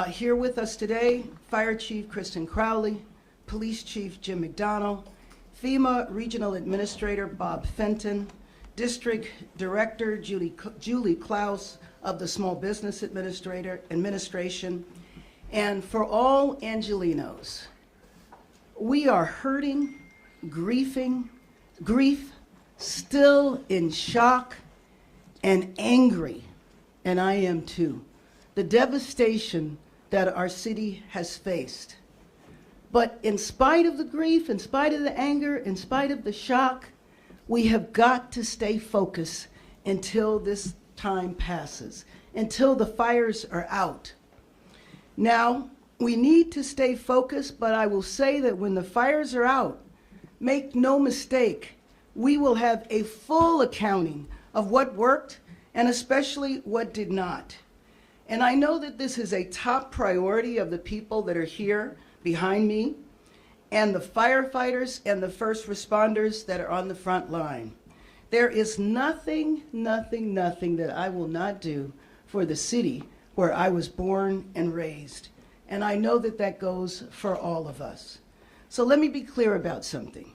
Here with us today, Fire Chief Kristen Crowley, Police Chief Jim McDonnell, FEMA Regional Administrator Bob Fenton, District Director Julie Klaus of the Small Business Administration, and for all Angelenos, we are hurting, grief, still in shock, and angry, and I am too. The devastation that our city has faced. But in spite of the grief, in spite of the anger, in spite of the shock, we have got to stay focused until this time passes, until the fires are out. Now, we need to stay focused, but I will say that when the fires are out, make no mistake, we will have a full accounting of what worked and especially what did not. And I know that this is a top priority of the people that are here behind me and the firefighters and the first responders that are on the front line. There is nothing that I will not do for the city where I was born and raised. And I know that that goes for all of us. So let me be clear about something.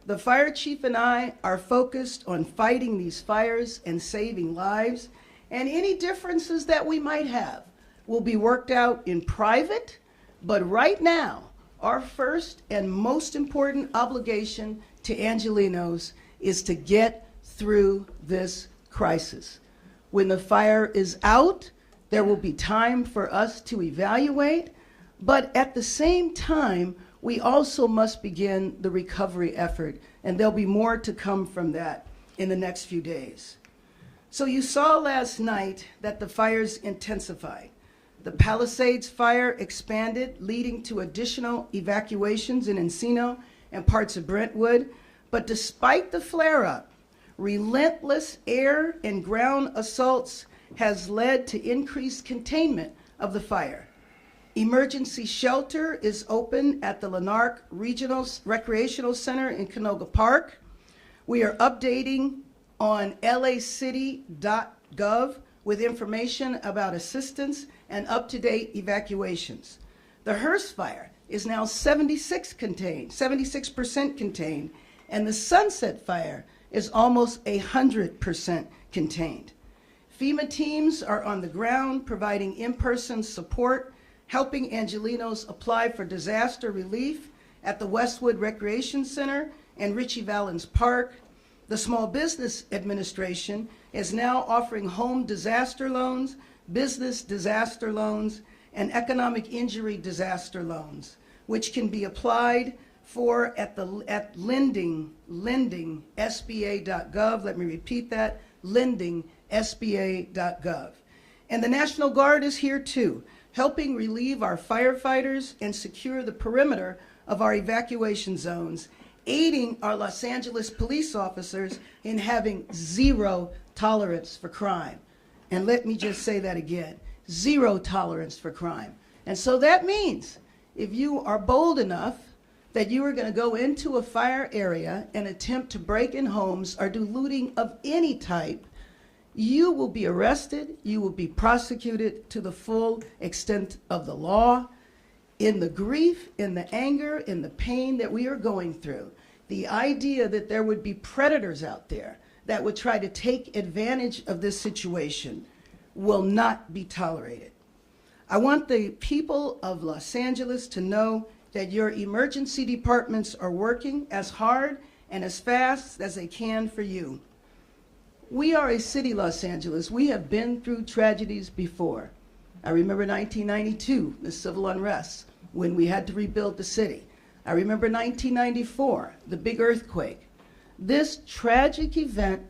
The fire chief and I are focused on fighting these fires and saving lives, and any differences that we might have will be worked out in private, but right now, our first and most important obligation to Angelenos is to get through this crisis. When the fire is out, there will be time for us to evaluate, but at the same time, we also must begin the recovery effort, and there'll be more to come from that in the next few days. So you saw last night that the fires intensified. The Palisades fire expanded, leading to additional evacuations in Encino and parts of Brentwood. But despite the flare-up, relentless air and ground assaults has led to increased containment of the fire. Emergency shelter is open at the Lanark Regional Recreational Center in Canoga Park. We are updating on lacity.gov with information about assistance and up-to-date evacuations. The Hearst fire is now 76% contained, and the Sunset fire is almost 100% contained. FEMA teams are on the ground providing in-person support, helping Angelenos apply for disaster relief at the Westwood Recreation Center and Ritchie Valens Park. The Small Business Administration is now offering home disaster loans, business disaster loans, and economic injury disaster loans, which can be applied for at lending.sba.gov. Let me repeat that, lending.sba.gov. And the National Guard is here too, helping relieve our firefighters and secure the perimeter of our evacuation zones, aiding our Los Angeles police officers in having zero tolerance for crime. And let me just say that again, zero tolerance for crime. And so that means if you are bold enough that you are going to go into a fire area and attempt to break in homes or do looting of any type, you will be arrested, you will be prosecuted to the full extent of the law. In the grief, in the anger, in the pain that we are going through, the idea that there would be predators out there that would try to take advantage of this situation will not be tolerated. I want the people of Los Angeles to know that your emergency departments are working as hard and as fast as they can for you. We are a city, Los Angeles. We have been through tragedies before. I remember 1992, the civil unrest, when we had to rebuild the city. I remember 1994, the big earthquake. This tragic event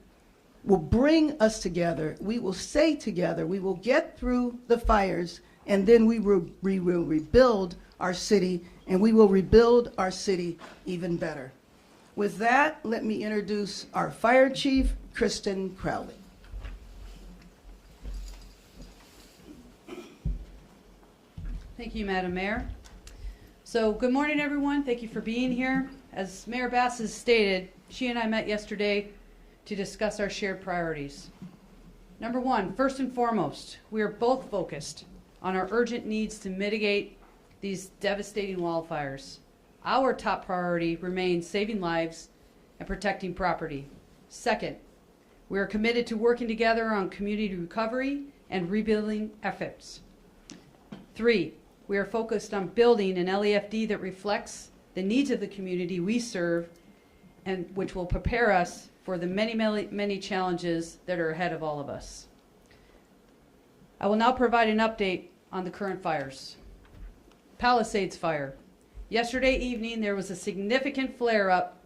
will bring us together. We will stay together. We will get through the fires, and then we will rebuild our city, and we will rebuild our city even better. With that, let me introduce our Fire Chief, Kristen Crowley. Thank you, Madam Mayor. So good morning, everyone. Thank you for being here. As Mayor Bass has stated, she and I met yesterday to discuss our shared priorities. Number one, first and foremost, we are both focused on our urgent needs to mitigate these devastating wildfires. Our top priority remains saving lives and protecting property. Second, we are committed to working together on community recovery and rebuilding efforts. 3, we are focused on building an LEFD that reflects the needs of the community we serve and which will prepare us for the many challenges that are ahead of all of us. I will now provide an update on the current fires. Palisades Fire. Yesterday evening, there was a significant flare-up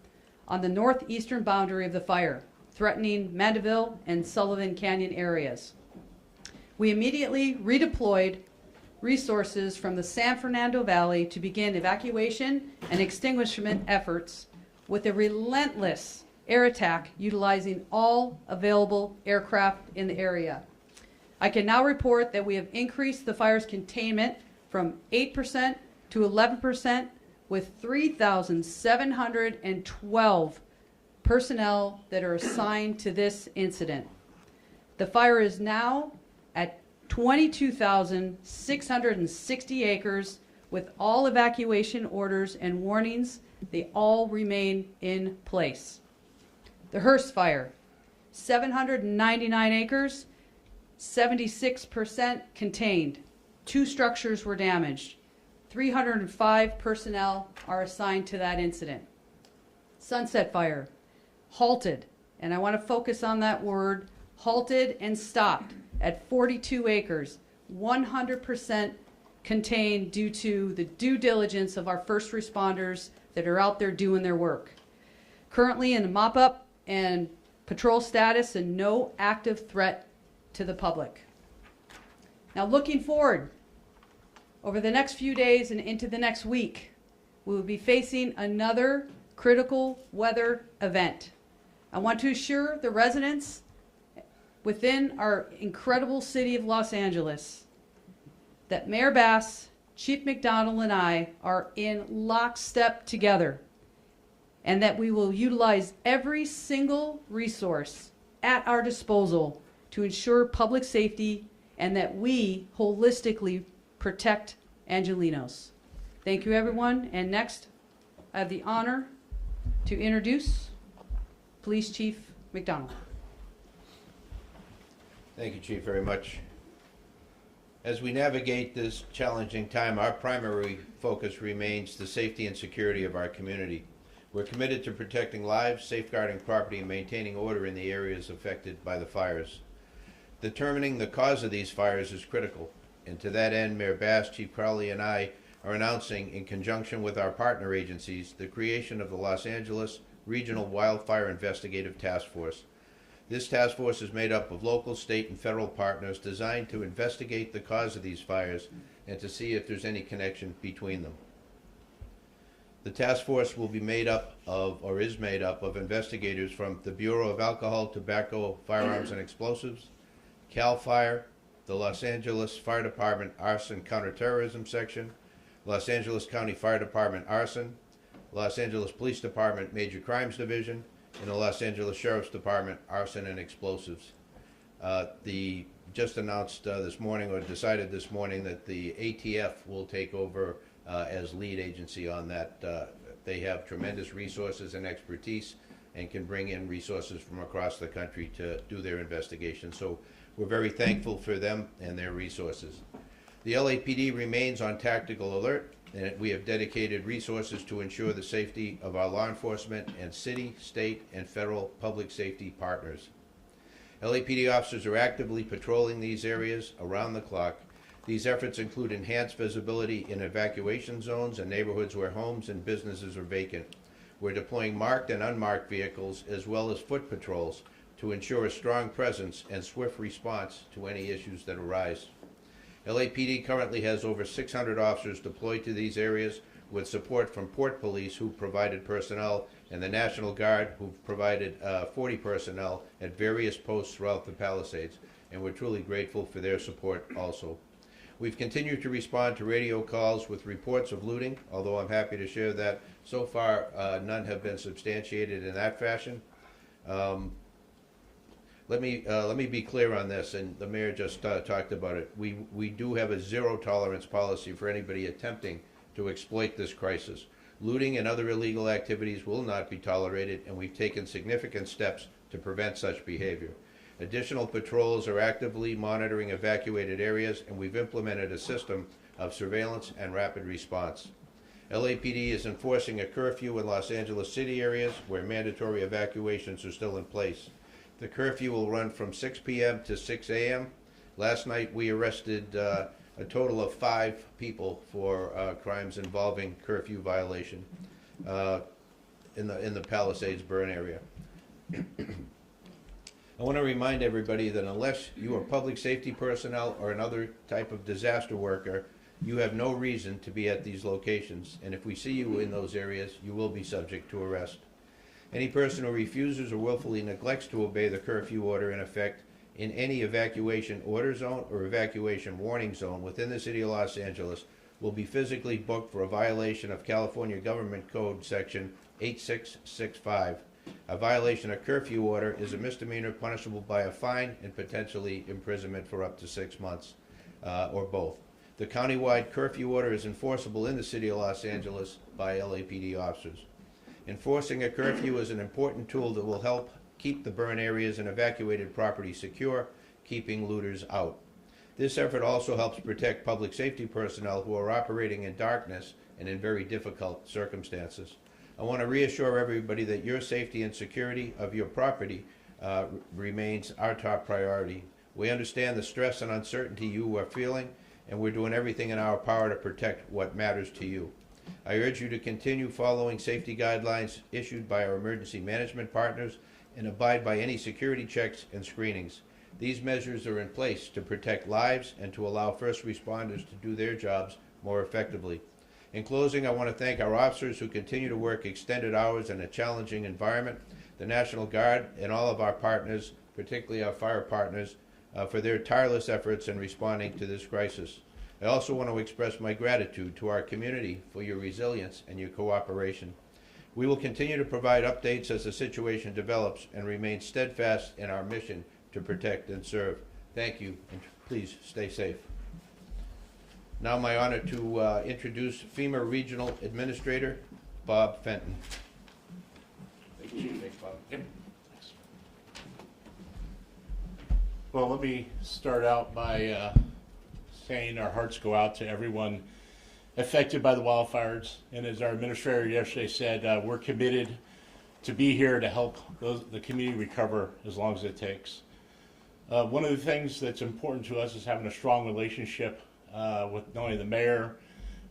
on the northeastern boundary of the fire, threatening Mandeville and Sullivan Canyon areas. We immediately redeployed resources from the San Fernando Valley to begin evacuation and extinguishment efforts with a relentless air attack utilizing all available aircraft in the area. I can now report that we have increased the fire's containment from 8% to 11% with 3,712 personnel that are assigned to this incident. The fire is now at 22,660 acres with all evacuation orders and warnings. They all remain in place. The Hearst Fire, 799 acres, 76% contained. 2 structures were damaged. 305 personnel are assigned to that incident. Sunset Fire, halted, and I want to focus on that word, halted and stopped at 42 acres, 100% contained due to the due diligence of our first responders that are out there doing their work. Currently in mop-up and patrol status and no active threat to the public. Now looking forward, over the next few days and into the next week, we will be facing another critical weather event. I want to assure the residents within our incredible city of Los Angeles that Mayor Bass, Chief McDonald, and I are in lockstep together, and that we will utilize every single resource at our disposal to ensure public safety and that we holistically protect Angelenos. Thank you, everyone. And next, I have the honor to introduce Police Chief McDonald. Thank you, Chief, very much. As we navigate this challenging time, our primary focus remains the safety and security of our community. We're committed to protecting lives, safeguarding property, and maintaining order in the areas affected by the fires. Determining the cause of these fires is critical, and to that end, Mayor Bass, Chief Crowley, and I are announcing, in conjunction with our partner agencies, the creation of the Los Angeles Regional Wildfire Investigative Task Force. This task force is made up of local, state, and federal partners designed to investigate the cause of these fires and to see if there's any connection between them. The task force will be made up of, or is made up of, investigators from the Bureau of Alcohol, Tobacco, Firearms, and Explosives, CAL FIRE, the Los Angeles Fire Department Arson Counterterrorism Section, Los Angeles County Fire Department Arson, Los Angeles Police Department Major Crimes Division, and the Los Angeles Sheriff's Department Arson and Explosives. The just announced this morning, or decided this morning, that the ATF will take over as lead agency on that. They have tremendous resources and expertise and can bring in resources from across the country to do their investigation. So we're very thankful for them and their resources. The LAPD remains on tactical alert, and we have dedicated resources to ensure the safety of our law enforcement and city, state, and federal public safety partners. LAPD officers are actively patrolling these areas around the clock. These efforts include enhanced visibility in evacuation zones and neighborhoods where homes and businesses are vacant. We're deploying marked and unmarked vehicles as well as foot patrols to ensure a strong presence and swift response to any issues that arise. LAPD currently has over 600 officers deployed to these areas, with support from Port Police, who provided personnel, and the National Guard, who provided 40 personnel at various posts throughout the Palisades, and we're truly grateful for their support also. We've continued to respond to radio calls with reports of looting, although I'm happy to share that so far none have been substantiated in that fashion. let me be clear on this, and the mayor just talked about it. We do have a zero tolerance policy for anybody attempting to exploit this crisis. Looting and other illegal activities will not be tolerated, and we've taken significant steps to prevent such behavior. Additional patrols are actively monitoring evacuated areas, and we've implemented a system of surveillance and rapid response. LAPD is enforcing a curfew in Los Angeles City areas where mandatory evacuations are still in place. The curfew will run from 6 p.m. to 6 a.m. Last night we arrested a total of 5 people for crimes involving curfew violation in the Palisades burn area. I want to remind everybody that unless you are public safety personnel or another type of disaster worker, you have no reason to be at these locations, and if we see you in those areas, you will be subject to arrest. Any person who refuses or willfully neglects to obey the curfew order in effect in any evacuation order zone or evacuation warning zone within the city of Los Angeles will be physically booked for a violation of California Government Code Section 8665. A violation of curfew order is a misdemeanor punishable by a fine and potentially imprisonment for up to 6 months, or both. The countywide curfew order is enforceable in the city of Los Angeles by LAPD officers. Enforcing a curfew is an important tool that will help keep the burn areas and evacuated property secure, keeping looters out. This effort also helps protect public safety personnel who are operating in darkness and in very difficult circumstances. I want to reassure everybody that your safety and security of your property remains our top priority. We understand the stress and uncertainty you are feeling, and we're doing everything in our power to protect what matters to you. I urge you to continue following safety guidelines issued by our emergency management partners and abide by any security checks and screenings. These measures are in place to protect lives and to allow first responders to do their jobs more effectively. In closing, I want to thank our officers who continue to work extended hours in a challenging environment, the National Guard, and all of our partners, particularly our fire partners, for their tireless efforts in responding to this crisis. I also want to express my gratitude to our community for your resilience and your cooperation. We will continue to provide updates as the situation develops and remain steadfast in our mission to protect and serve. Thank you, and please stay safe. Now my honor to introduce FEMA Regional Administrator Bob Fenton. Thank you, Chief. Thanks, Bob. Yep. Thanks. Well, let me start out by saying our hearts go out to everyone affected by the wildfires. And as our administrator yesterday said, we're committed to be here to help the community recover as long as it takes. One of the things that's important to us is having a strong relationship with not only the mayor,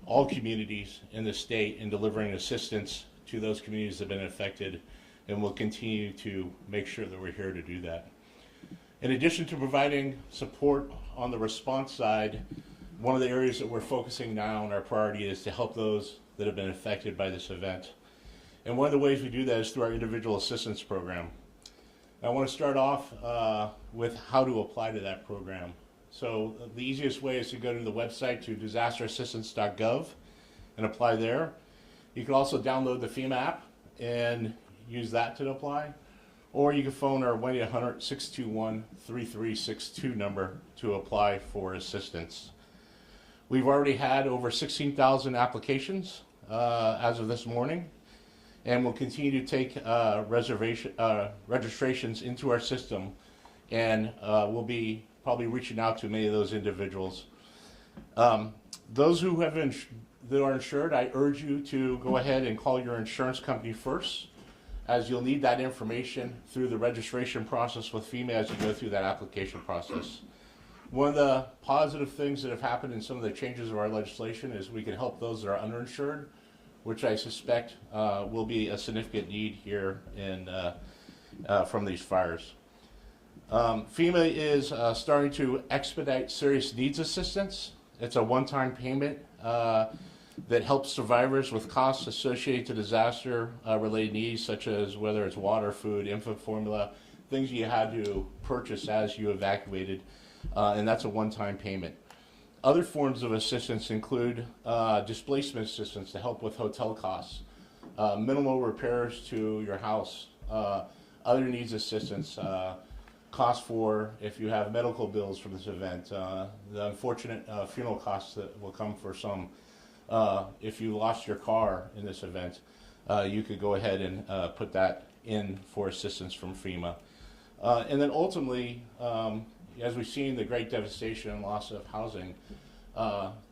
all communities in the state, in delivering assistance to those communities that have been affected, and we'll continue to make sure that we're here to do that. In addition to providing support on the response side, one of the areas that we're focusing now on our priority is to help those that have been affected by this event. And one of the ways we do that is through our individual assistance program. I want to start off with how to apply to that program. So the easiest way is to go to the website to disasterassistance.gov and apply there. You can also download the FEMA app and use that to apply. Or you can phone our 1-800-621-3362 number to apply for assistance. We've already had over 16,000 applications as of this morning, and we'll continue to take registrations into our system, and we'll be probably reaching out to many of those individuals. Those who have that are insured, I urge you to go ahead and call your insurance company first, as you'll need that information through the registration process with FEMA as you go through that application process. One of the positive things that have happened in some of the changes of our legislation is we can help those that are underinsured, which I suspect will be a significant need here from these fires. FEMA is starting to expedite serious needs assistance. It's a one-time payment that helps survivors with costs associated to disaster-related needs, such as whether it's water, food, infant formula, things you had to purchase as you evacuated, and that's a one-time payment. Other forms of assistance include displacement assistance to help with hotel costs, minimal repairs to your house, other needs assistance, cost for if you have medical bills from this event, the unfortunate funeral costs that will come for some. If you lost your car in this event, you could go ahead and put that in for assistance from FEMA. And then ultimately, as we've seen the great devastation and loss of housing,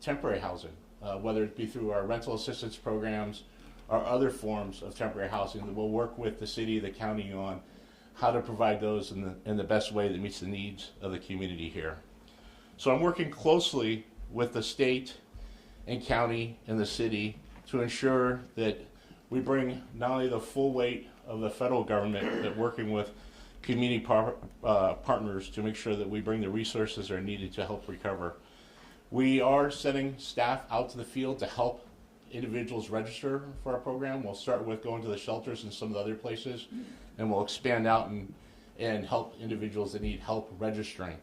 temporary housing, whether it be through our rental assistance programs or other forms of temporary housing, that we'll work with the city, the county on how to provide those in the best way that meets the needs of the community here. So I'm working closely with the state and county and the city to ensure that we bring not only the full weight of the federal government, but working with community partners to make sure that we bring the resources that are needed to help recover. We are sending staff out to the field to help individuals register for our program. We'll start with going to the shelters and some of the other places, and we'll expand out and help individuals that need help registering.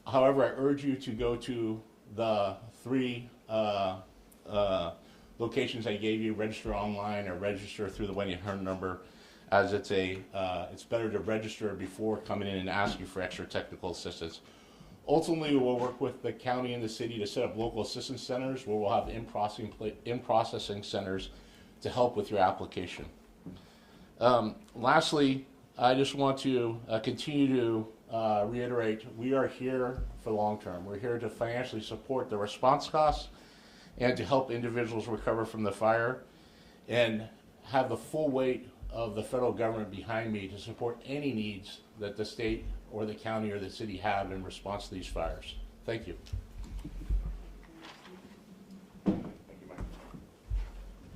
However, I urge you to go to the 3 locations I gave you: register online or register through the 1-800 number, as it's better to register before coming in and asking for extra technical assistance. Ultimately, we'll work with the county and the city to set up local assistance centers where we'll have in-processing centers to help with your application. Lastly, I just want to continue to reiterate, we are here for the long term. We're here to financially support the response costs and to help individuals recover from the fire, and have the full weight of the federal government behind me to support any needs that the state or the county or the city have in response to these fires. Thank you. Thank you, Mike.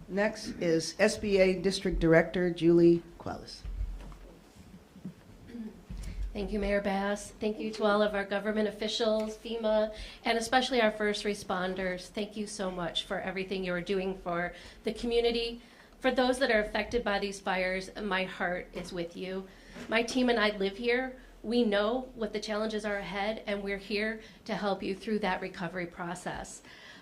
Next is SBA District Director Julie Quellis. Thank you, Mayor Bass. Thank you to all of our government officials, FEMA, and especially our first responders. Thank you so much for everything you are doing for the community. For those that are affected by these fires, my heart is with you. My team and I live here. We know what the challenges are ahead, and we're here to help you through that recovery process.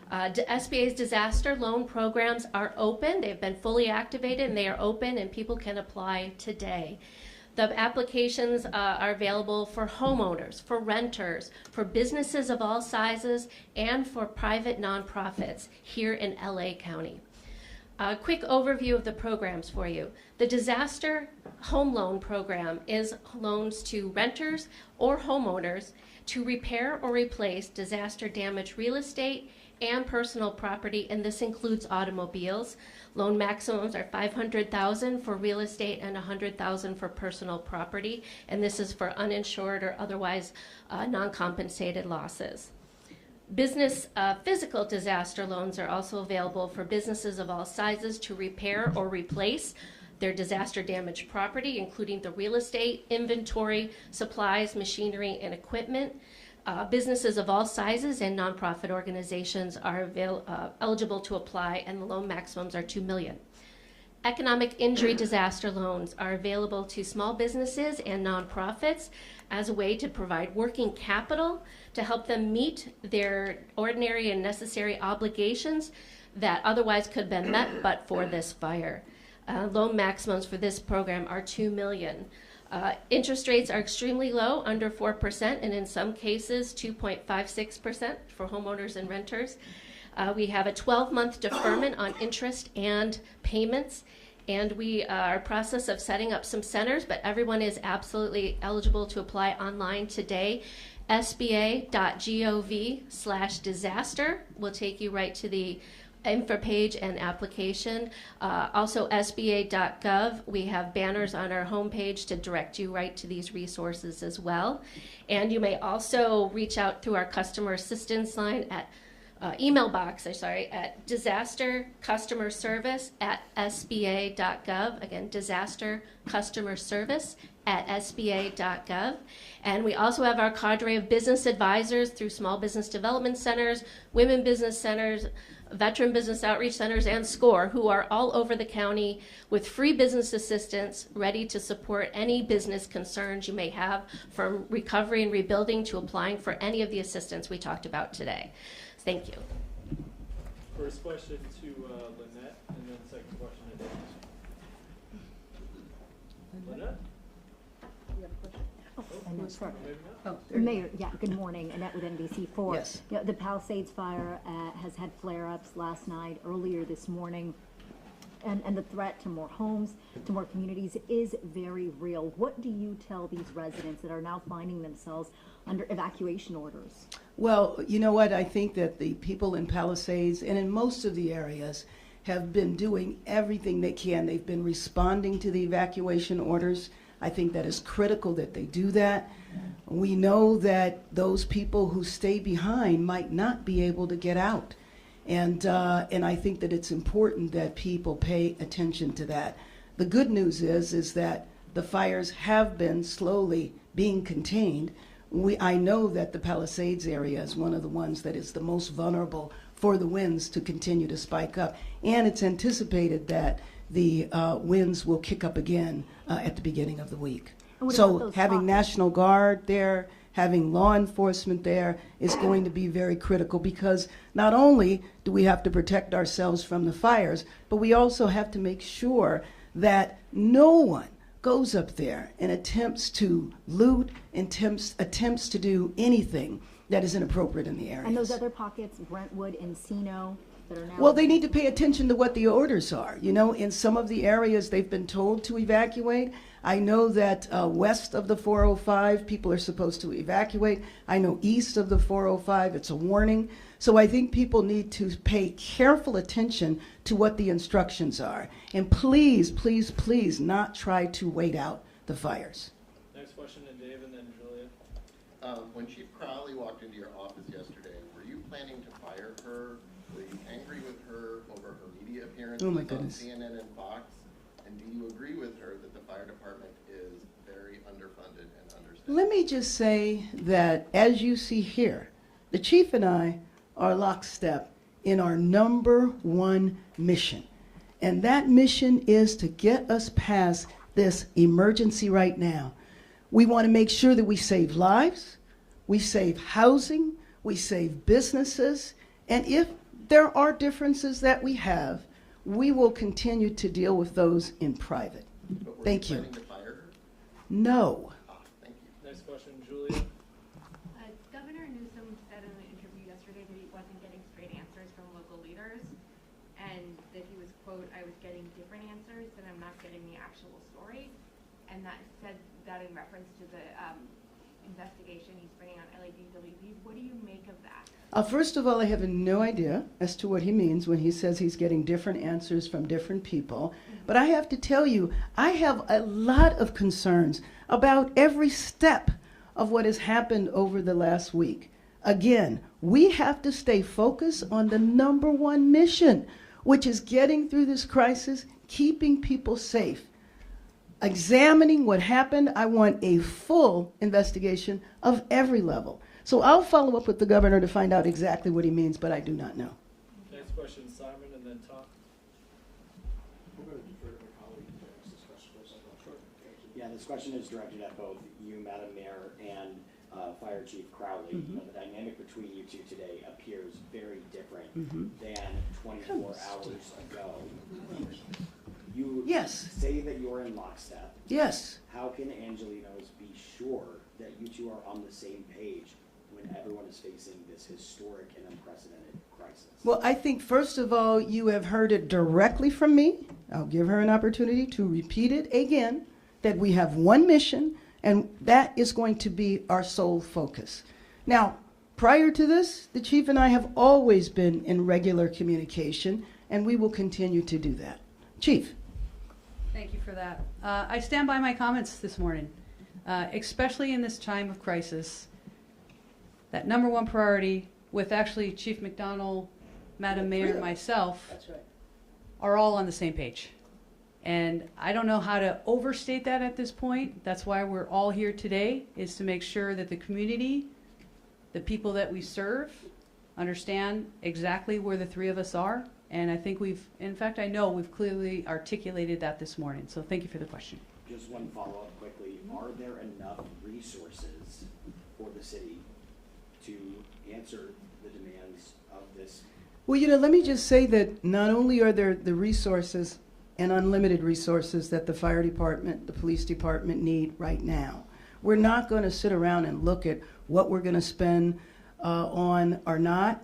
SBA's disaster loan programs are open. They've been fully activated, and they are open, and people can apply today. The applications are available for homeowners, for renters, for businesses of all sizes, and for private nonprofits here in LA County. A quick overview of the programs for you. The Disaster Home Loan Program is loans to renters or homeowners to repair or replace disaster damaged real estate and personal property, and this includes automobiles. Loan maximums are $500,000 for real estate and $100,000 for personal property, and this is for uninsured or otherwise non-compensated losses. Business physical disaster loans are also available for businesses of all sizes to repair or replace their disaster damaged property, including the real estate, inventory, supplies, machinery, and equipment. Businesses of all sizes and nonprofit organizations are eligible to apply, and the loan maximums are $2 million. Economic injury disaster loans are available to small businesses and nonprofits as a way to provide working capital to help them meet their ordinary and necessary obligations that otherwise could have been met but for this fire. Loan maximums for this program are $2 million. Interest rates are extremely low, under 4%, and in some cases 2.56% for homeowners and renters. We have a 12-month deferment on interest and payments, and we are in the process of setting up some centers, but everyone is absolutely eligible to apply online today. SBA.gov/disaster will take you right to the info page and application. Also SBA.gov, we have banners on our homepage to direct you right to these resources as well. And you may also reach out through our customer assistance line at email box, at disaster customer service at SBA.gov. Again, disaster customer service at SBA.gov. And we also have our cadre of business advisors through small business development centers, women business centers, veteran business outreach centers, and SCORE, who are all over the county with free business assistance ready to support any business concerns you may have, from recovery and rebuilding to applying for any of the assistance we talked about today. Thank you. First question to Lynette, and then second question to Dennis. Lynette? You have a question? Oh, Sure. Oh, there you go. Mayor, yeah, good morning. Annette with NBC4. Yes. You know, the Palisades fire has had flare-ups last night, earlier this morning, and the threat to more homes, to more communities is very real. What do you tell these residents that are now finding themselves under evacuation orders? Well, you know what? I think that the people in Palisades and in most of the areas have been doing everything they can. They've been responding to the evacuation orders. I think that is critical that they do that. We know that those people who stay behind might not be able to get out. And I think that it's important that people pay attention to that. The good news is that the fires have been slowly being contained. I know that the Palisades area is one of the ones that is the most vulnerable for the winds to continue to spike up. And it's anticipated that the winds will kick up again at the beginning of the week. And what about So those having pockets? National Guard there, having law enforcement there is going to be very critical, because not only do we have to protect ourselves from the fires, but we also have to make sure that no one goes up there and attempts to loot, attempts to do anything that is inappropriate in the area. And those other pockets, Brentwood, Encino, that are now... Well, they need to pay attention to what the orders are. You know, in some of the areas they've been told to evacuate. I know that west of the 405, people are supposed to evacuate. I know east of the 405, it's a warning. So I think people need to pay careful attention to what the instructions are. And please, please, please not try to wait out the fires. Next question to Dave and then Julia. When Chief Crowley walked into your office yesterday, were you planning to fire her? Were you angry with her over her media appearances Oh my on goodness. CNN and Fox? And do you agree with her that the fire department is very underfunded and understaffed? Let me just say that, as you see here, the chief and I are lockstep in our number one mission. And that mission is to get us past this emergency right now. We want to make sure that we save lives, we save housing, we save businesses, and if there are differences that we have, we will continue to deal with those in private. But were Thank you you. planning to fire her? No. Thank you. Next question, Julia. Governor Newsom said in an interview yesterday that he wasn't getting straight answers from local leaders, and that he was, quote, "I was getting different answers, that I'm not getting the actual story," and that said that in reference to the investigation he's bringing on LADWP. What do you make of that? First of all, I have no idea as to what he means when he says he's getting different answers from different people. But I have to tell you, I have a lot of concerns about every step of what has happened over the last week. Again, we have to stay focused on the number one mission, which is getting through this crisis, keeping people safe. Examining what happened, I want a full investigation of every level. So I'll follow up with the governor to find out exactly what he means, but I do not know. Next question, Simon, and then Tom. I'm going to defer to my colleague to ask this question first. Yeah, this question is directed at both you, Madam Mayor, and Fire Chief Crowley. You know, the dynamic between you two today appears very different than 24 hours ago. You Yes. say that you're in lockstep. Yes. How can Angelenos be sure that you two are on the same page when everyone is facing this historic and unprecedented crisis? Well, I think, first of all, you have heard it directly from me. I'll give her an opportunity to repeat it again, that we have one mission, and that is going to be our sole focus. Now, prior to this, the chief and I have always been in regular communication, and we will continue to do that. Chief. Thank you for that. I stand by my comments this morning, especially in this time of crisis. That number one priority, with actually Chief McDonald, Madam Mayor, and myself, That's right. are all on the same page. And I don't know how to overstate that at this point. That's why we're all here today, is to make sure that the community, the people that we serve, understand exactly where the three of us are. And I think I know we've clearly articulated that this morning. So thank you for the question. Just one follow-up quickly. Are there enough resources for the city to answer the demands of this? Well, you know, let me just say that not only are there the resources and unlimited resources that the fire department, the police department need right now, We're not going to sit around and look at what we're going to spend on or not.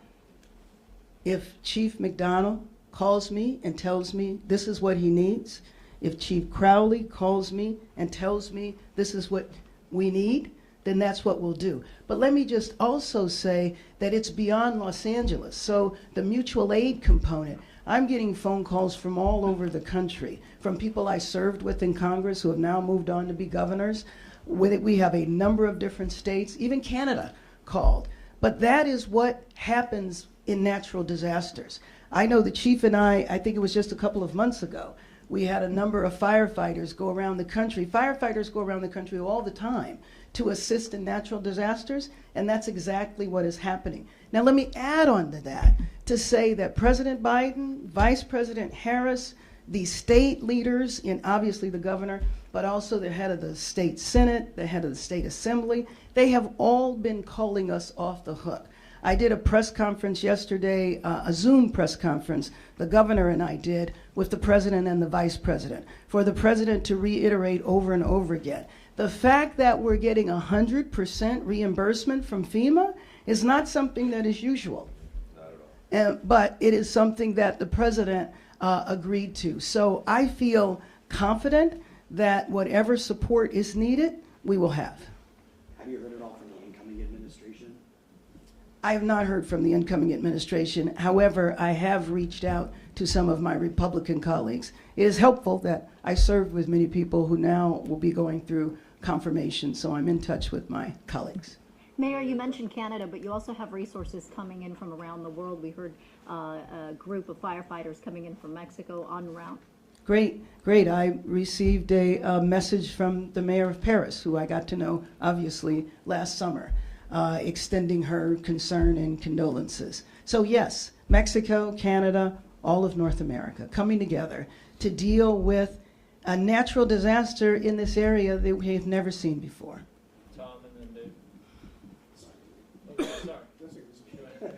If Chief McDonald calls me and tells me this is what he needs, if Chief Crowley calls me and tells me this is what we need, then that's what we'll do. But let me just also say that it's beyond Los Angeles. So the mutual aid component, I'm getting phone calls from all over the country, from people I served with in Congress who have now moved on to be governors. We have a number of different states, even Canada called. But that is what happens in natural disasters. I know the chief and I think it was just a couple of months ago, we had a number of firefighters go around the country. Firefighters go around the country all the time to assist in natural disasters, and that's exactly what is happening. Now let me add on to that to say that President Biden, Vice President Harris, the state leaders, and obviously the governor, but also the head of the state Senate, the head of the state assembly, they have all been calling us off the hook. I did a press conference yesterday, a Zoom press conference, the governor and I did, with the president and the vice president, for the president to reiterate over and over again. The fact that we're getting 100% reimbursement from FEMA is not something that is usual. Not at all. But it is something that the president agreed to. So I feel confident that whatever support is needed, we will have. Have you heard at all from the incoming administration? I have not heard from the incoming administration. However, I have reached out to some of my Republican colleagues. It is helpful that I served with many people who now will be going through confirmation, so I'm in touch with my colleagues. Mayor, you mentioned Canada, but you also have resources coming in from around the world. We heard a group of firefighters coming in from Mexico en route. Great, great. I received a message from the mayor of Paris, who I got to know, obviously, last summer, extending her concern and condolences. So yes, Mexico, Canada, all of North America coming together to deal with a natural disaster in this area that we have never seen before. Tom and then Dave. Okay, sorry.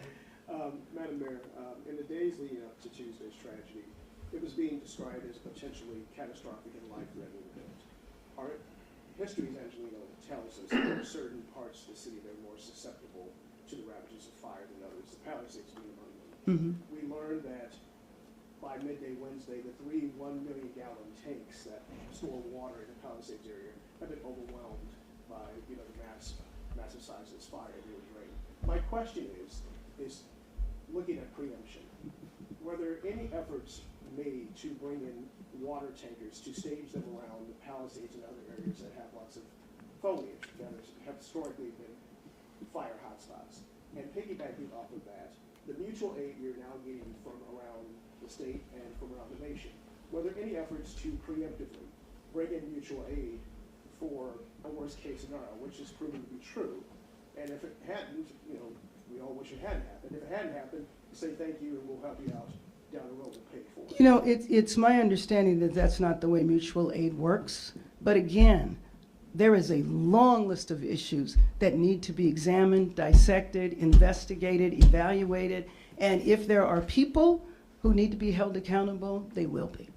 Madam Mayor, in the days leading up to Tuesday's tragedy, it was being described as potentially catastrophic and life-threatening event. Our history, as Angelino tells us, there are certain parts of the city that are more susceptible to the ravages of fire than others, the Palisades being among them. Mm-hmm. We learned that by midday Wednesday, the 3 1-million-gallon tanks that store water in the Palisades area have been overwhelmed by the massive size of this fire that was raging. My question is looking at preemption, were there any efforts made to bring in water tankers to stage them around the Palisades and other areas that have lots of foliage that have historically been fire hotspots? And piggybacking off of that, the mutual aid you're now getting from around the state and from around the nation, were there any efforts to preemptively bring in mutual aid for a worst case scenario, which is proven to be true? And if it hadn't, we all wish it hadn't happened. If it hadn't happened, say thank you and we'll help you out down the road and pay for it. It's my understanding that that's not the way mutual aid works. But again, there is a long list of issues that need to be examined, dissected, investigated, evaluated. And if there are people who need to be held accountable, they will be.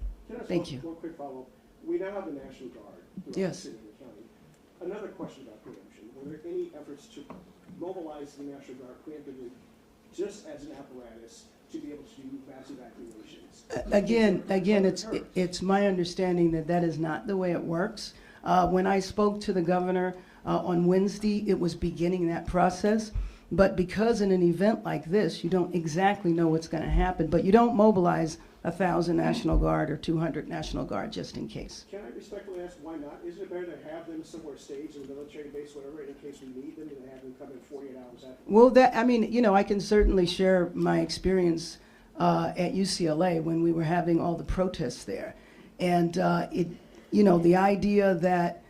Thank you. One quick follow-up. We now have the National Guard throughout the Yes. city and the county. Another question about preemption. Were there any efforts to mobilize the National Guard preemptively just as an apparatus to be able to do mass evacuations? Again, it's my understanding that that is not the way it works. When I spoke to the governor on Wednesday, it was beginning that process. But because in an event like this, you don't exactly know what's going to happen, but you don't mobilize 1,000 National Guard or 200 National Guard just in case. Can I respectfully ask why not? Isn't it better to have them somewhere staged in a military base, whatever, in case we need them, than have them come in 48 hours after? Well, I can certainly share my experience at UCLA when we were having all the protests there. And the idea that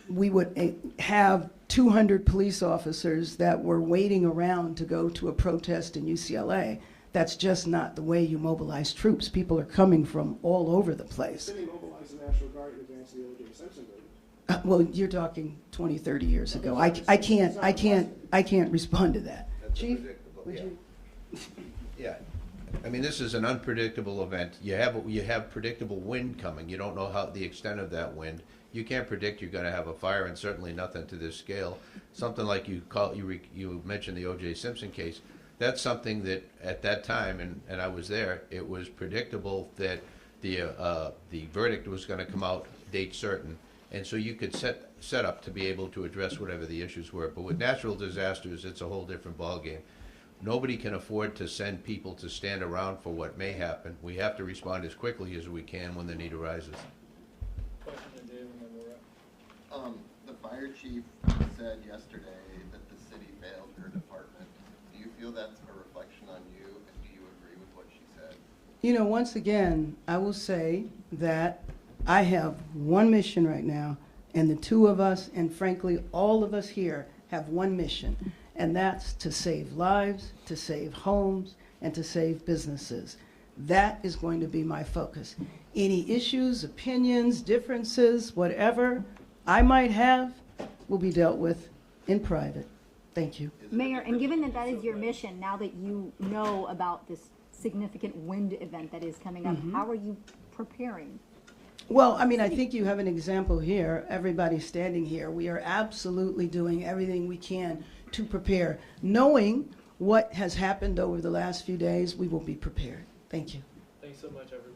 we would have 200 police officers that were waiting around to go to a protest in UCLA, that's just not the way you mobilize troops. People are coming from all over the place. Didn't they mobilize the National Guard in advance of the O.J. Simpson verdict? Well, you're talking 20, 30 years ago. I can't respond to that. That's Chief, predictable. would Yeah. you? Yeah. I mean, this is an unpredictable event. You have predictable wind coming. You don't know how the extent of that wind. You can't predict you're going to have a fire, and certainly nothing to this scale. Something like you mentioned the O.J. Simpson case. That's something that at that time, and I was there, it was predictable that the verdict was going to come out date certain, and so you could set up to be able to address whatever the issues were. But with natural disasters, it's a whole different ballgame. Nobody can afford to send people to stand around for what may happen. We have to respond as quickly as we can when the need arises. Question to Dave, and then we'll wrap. The fire chief said yesterday that the city failed her department. Do you feel that's a reflection on you, and do you agree with what she said? You know, once again, I will say that I have one mission right now, and the two of us, and frankly, all of us here, have one mission, and that's to save lives, to save homes, and to save businesses. That is going to be my focus. Any issues, opinions, differences, whatever I might have will be dealt with in private. Thank you. Mayor, and given that that is your mission, now that you know about this significant wind event that is coming up, how are you preparing? Well, I mean, I think you have an example here. Everybody standing here, we are absolutely doing everything we can to prepare. Knowing what has happened over the last few days, we will be prepared. Thank you. Thanks so much, everyone.